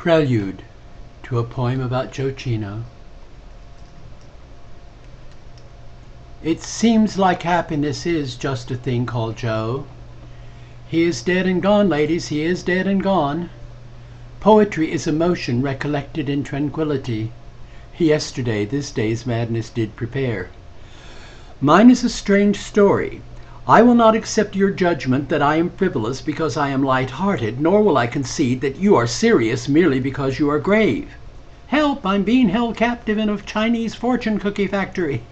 Prelude to a poem about Cino. It seems like happiness is just a thing called Joe. He is dead and gone, ladies, he is dead and gone. Poetry is emotion recollected in tranquility. Yesterday this day's madness did prepare. Mine is a strange story. I will not accept your judgment that I am frivolous because I am light-hearted, nor will I concede that you are serious merely because you are grave. Help! I'm being held captive in a Chinese fortune cookie factory.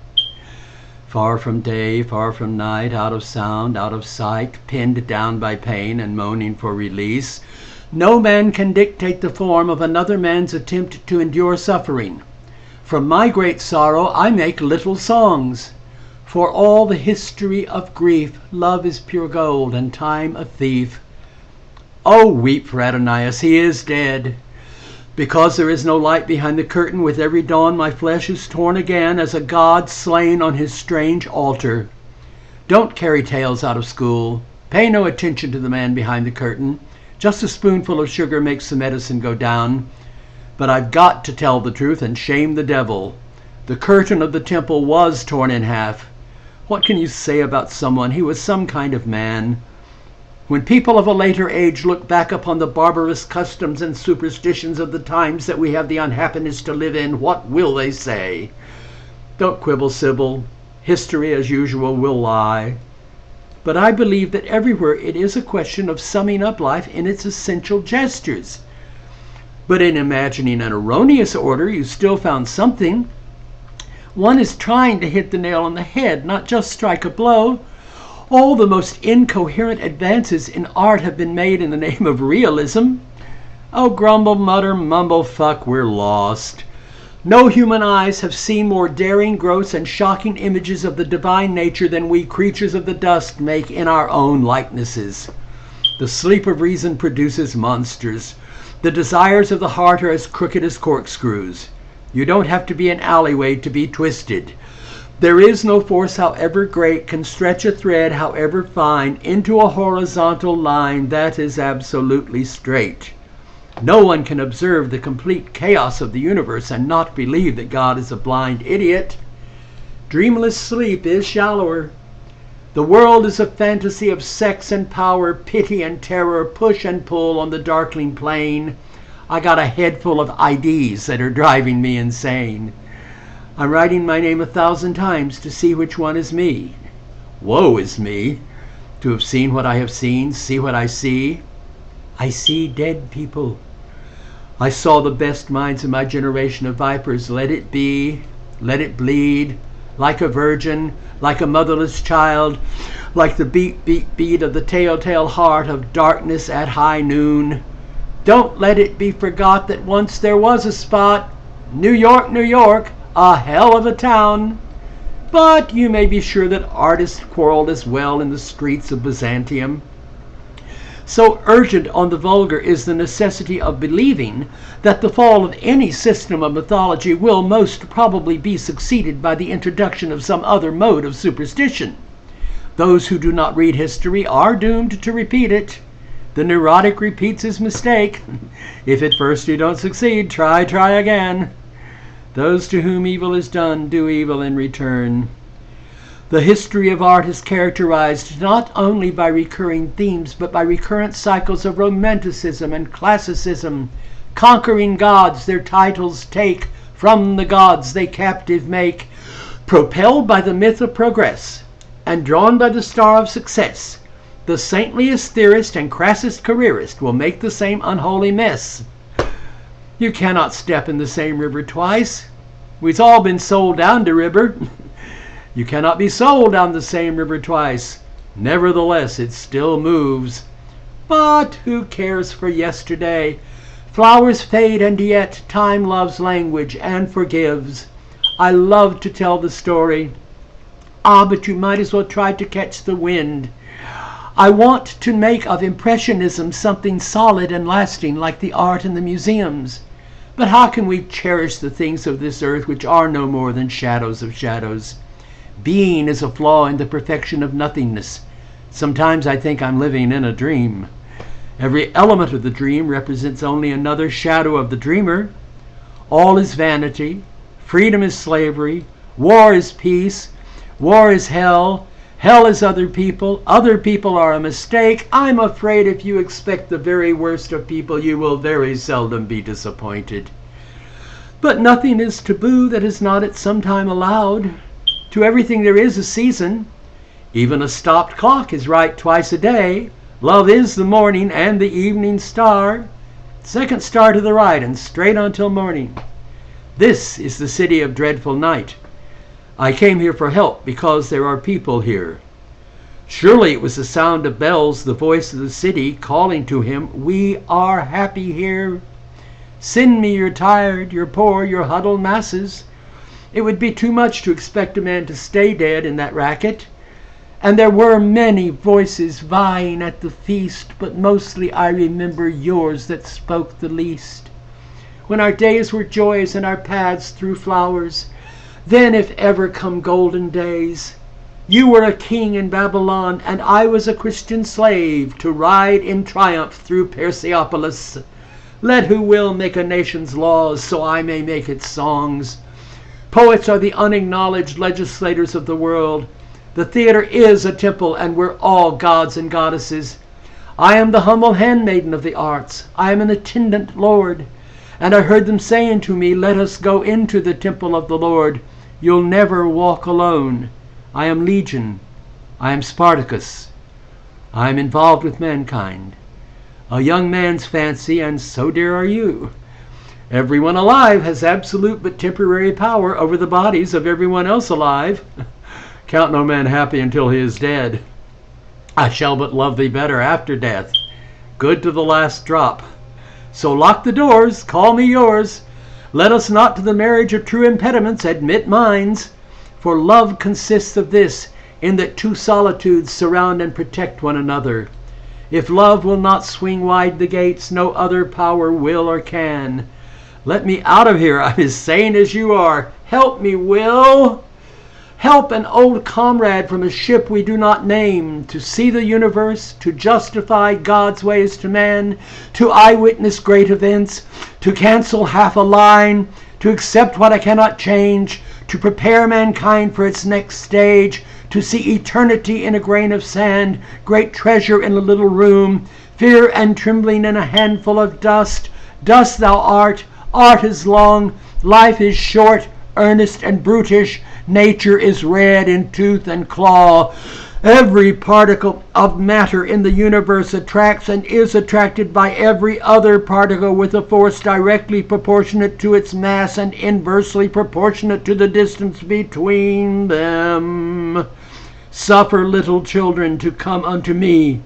Far from day, far from night, out of sound, out of sight, pinned down by pain and moaning for release, no man can dictate the form of another man's attempt to endure suffering. From my great sorrow I make little songs. For all the history of grief, love is pure gold and time a thief. Oh, weep for Adonais, he is dead. Because there is no light behind the curtain, with every dawn my flesh is torn again as a god slain on his strange altar. Don't carry tales out of school. Pay no attention to the man behind the curtain. Just a spoonful of sugar makes the medicine go down. But I've got to tell the truth and shame the devil. The curtain of the temple was torn in half. What can you say about someone? He was some kind of man. When people of a later age look back upon the barbarous customs and superstitions of the times that we have the unhappiness to live in, what will they say? Don't quibble, Sybil. History, as usual, will lie. But I believe that everywhere it is a question of summing up life in its essential gestures. But in imagining an erroneous order, you still found something. One is trying to hit the nail on the head, not just strike a blow. All the most incoherent advances in art have been made in the name of realism. Oh, grumble, mutter, mumble, fuck, we're lost. No human eyes have seen more daring, gross, and shocking images of the divine nature than we creatures of the dust make in our own likenesses. The sleep of reason produces monsters. The desires of the heart are as crooked as corkscrews. You don't have to be an alleyway to be twisted. There is no force, however great, can stretch a thread, however fine, into a horizontal line that is absolutely straight. No one can observe the complete chaos of the universe and not believe that God is a blind idiot. Dreamless sleep is shallower. The world is a fantasy of sex and power, pity and terror, push and pull on the darkling plain. I got a head full of IDs that are driving me insane. I'm writing my name 1,000 times to see which one is me. Woe is me, to have seen what I have seen, see what I see. I see dead people. I saw the best minds of my generation of vipers. Let it be, let it bleed, like a virgin, like a motherless child, like the beat, beat, beat of the telltale heart of darkness at high noon. Don't let it be forgot that once there was a spot, New York, New York, a hell of a town. But you may be sure that artists quarreled as well in the streets of Byzantium. So urgent on the vulgar is the necessity of believing that the fall of any system of mythology will most probably be succeeded by the introduction of some other mode of superstition. Those who do not read history are doomed to repeat it. The neurotic repeats his mistake. If at first you don't succeed, try again. Those to whom evil is done do evil in return. The history of art is characterized not only by recurring themes, but by recurrent cycles of romanticism and classicism. Conquering gods their titles take, from the gods they captive make. Propelled by the myth of progress, and drawn by the star of success, the saintliest theorist and crassest careerist will make the same unholy mess. You cannot step in the same river twice. We've all been sold down the river. You cannot be sold down the same river twice. Nevertheless, it still moves. But who cares for yesterday? Flowers fade, and yet time loves language and forgives. I love to tell the story. Ah, but you might as well try to catch the wind. I want to make of Impressionism something solid and lasting, like the art in the museums. But how can we cherish the things of this earth which are no more than shadows of shadows? Being is a flaw in the perfection of nothingness. Sometimes I think I'm living in a dream. Every element of the dream represents only another shadow of the dreamer. All is vanity. Freedom is slavery. War is peace. War is hell. Hell is other people. Other people are a mistake. I'm afraid if you expect the very worst of people, you will very seldom be disappointed. But nothing is taboo that is not at some time allowed. To everything there is a season. Even a stopped clock is right twice a day. Love is the morning and the evening star. Second star to the right and straight on till morning. This is the city of dreadful night. I came here for help because there are people here. Surely it was the sound of bells, the voice of the city calling to him, we are happy here. Send me your tired, your poor, your huddled masses. It would be too much to expect a man to stay dead in that racket. And there were many voices vying at the feast, but mostly I remember yours that spoke the least. When our days were joys and our paths through flowers, then if ever come golden days, you were a king in Babylon, and I was a Christian slave to ride in triumph through Persepolis. Let who will make a nation's laws, so I may make its songs. Poets are the unacknowledged legislators of the world. The theater is a temple, and we're all gods and goddesses. I am the humble handmaiden of the arts. I am an attendant lord. And I heard them saying to me, let us go into the temple of the Lord. You'll never walk alone. I am Legion. I am Spartacus. I am involved with mankind. A young man's fancy, and so dear are you. Everyone alive has absolute but temporary power over the bodies of everyone else alive. Count no man happy until he is dead. I shall but love thee better after death, good to the last drop. So lock the doors, call me yours. Let us not to the marriage of true impediments admit minds. For love consists of this, in that two solitudes surround and protect one another. If love will not swing wide the gates, no other power will or can. Let me out of here, I'm as sane as you are. Help me, Will. Help an old comrade from a ship we do not name, to see the universe, to justify God's ways to man, to eyewitness great events, to cancel half a line, to accept what I cannot change, to prepare mankind for its next stage, to see eternity in a grain of sand, great treasure in a little room, fear and trembling in a handful of dust. Dust thou art, art is long, life is short, earnest and brutish, nature is red in tooth and claw. Every particle of matter in the universe attracts and is attracted by every other particle with a force directly proportionate to its mass and inversely proportionate to the distance between them. Suffer little children to come unto me,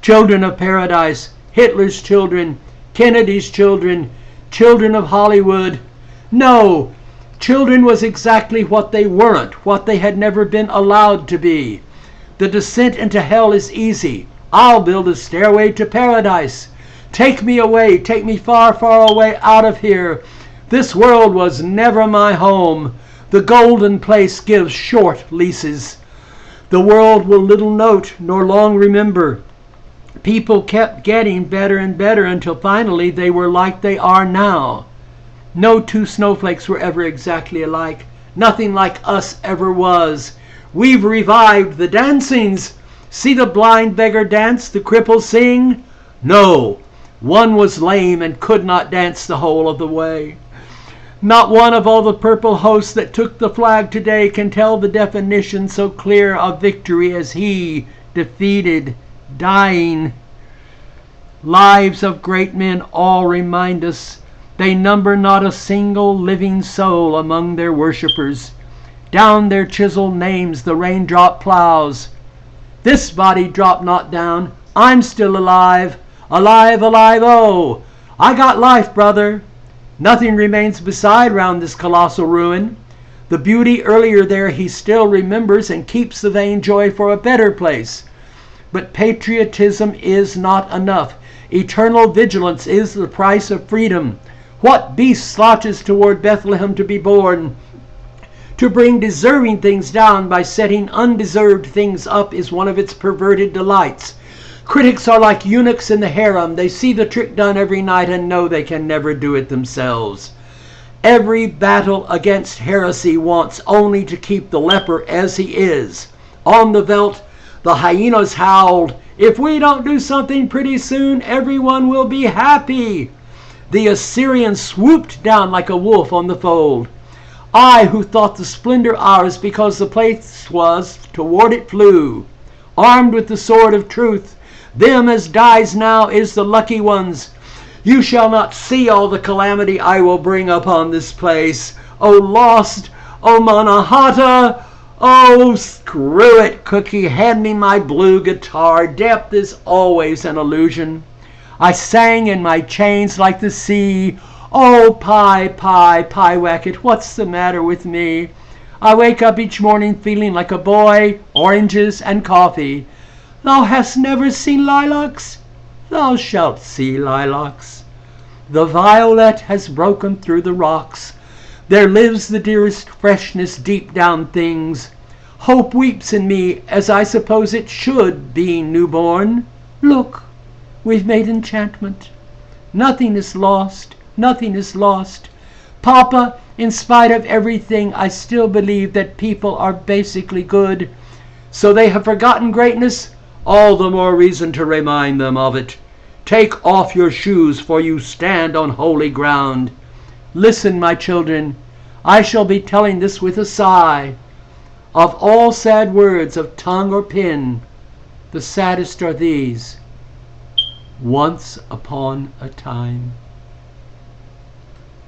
children of paradise, Hitler's children, Kennedy's children, children of Hollywood. No, children was exactly what they weren't, what they had never been allowed to be. The descent into hell is easy. I'll build a stairway to paradise. Take me away, take me far, far away out of here. This world was never my home. The golden place gives short leases. The world will little note nor long remember. People kept getting better and better until finally they were like they are now. No two snowflakes were ever exactly alike. Nothing like us ever was. We've revived the dancings. See the blind beggar dance, the cripple sing? No, one was lame and could not dance the whole of the way. Not one of all the purple hosts that took the flag today can tell the definition so clear of victory as he, defeated, dying. Lives of great men all remind us. They number not a single living soul among their worshippers. Down their chiseled names the raindrop plows. This body dropped not down. I'm still alive. Alive, alive, oh! I got life, brother. Nothing remains beside round this colossal ruin. The beauty earlier there he still remembers and keeps the vain joy for a better place. But patriotism is not enough. Eternal vigilance is the price of freedom. What beast slouches toward Bethlehem to be born? To bring deserving things down by setting undeserved things up is one of its perverted delights. Critics are like eunuchs in the harem. They see the trick done every night and know they can never do it themselves. Every battle against heresy wants only to keep the leper as he is. On the veldt, the hyenas howled, "If we don't do something pretty soon, everyone will be happy." The Assyrian swooped down like a wolf on the fold. I, who thought the splendor ours because the place was, toward it flew. Armed with the sword of truth, them as dies now is the lucky ones. You shall not see all the calamity I will bring upon this place. Oh, lost! Oh, Mannahatta! Oh, screw it, Cookie. Hand me my blue guitar. Depth is always an illusion. I sang in my chains like the sea. Oh, Pie-Wacket, what's the matter with me? I wake up each morning feeling like a boy, oranges and coffee. Thou hast never seen lilacs? Thou shalt see lilacs. The violet has broken through the rocks. There lives the dearest freshness deep down things. Hope weeps in me, as I suppose it should, being newborn. Look, we've made enchantment. Nothing is lost. Nothing is lost. Papa, in spite of everything, I still believe that people are basically good. So they have forgotten greatness? All the more reason to remind them of it. Take off your shoes, for you stand on holy ground. Listen, my children, I shall be telling this with a sigh. Of all sad words of tongue or pen, the saddest are these: once upon a time.